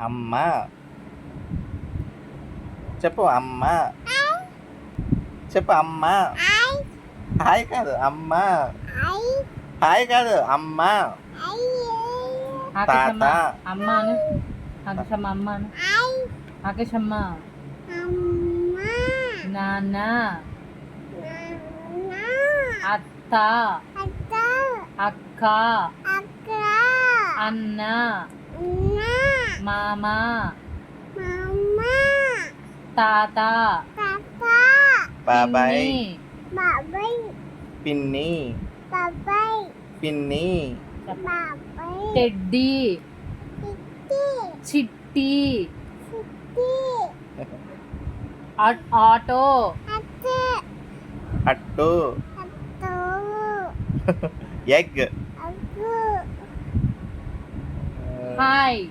అమ్మ. చెప్పు అమ్మ. చెప్పు అమ్మ. హాయ్ కాదు అమ్మ. హాయ్ కాదు అమ్మ. ఆకాశమ్మ తాత. అమ్మ అను. ఆకాశమ్మ అమ్మ అను. ఆకాశమ్మ నాన్న అత్త అక్క అన్న మామ తాత బాబాయ్. పిన్ని, పిన్ని. పిన్ని. టెడ్డీ చిట్టి ఆటో అట్టు. ఎగ్. హాయ్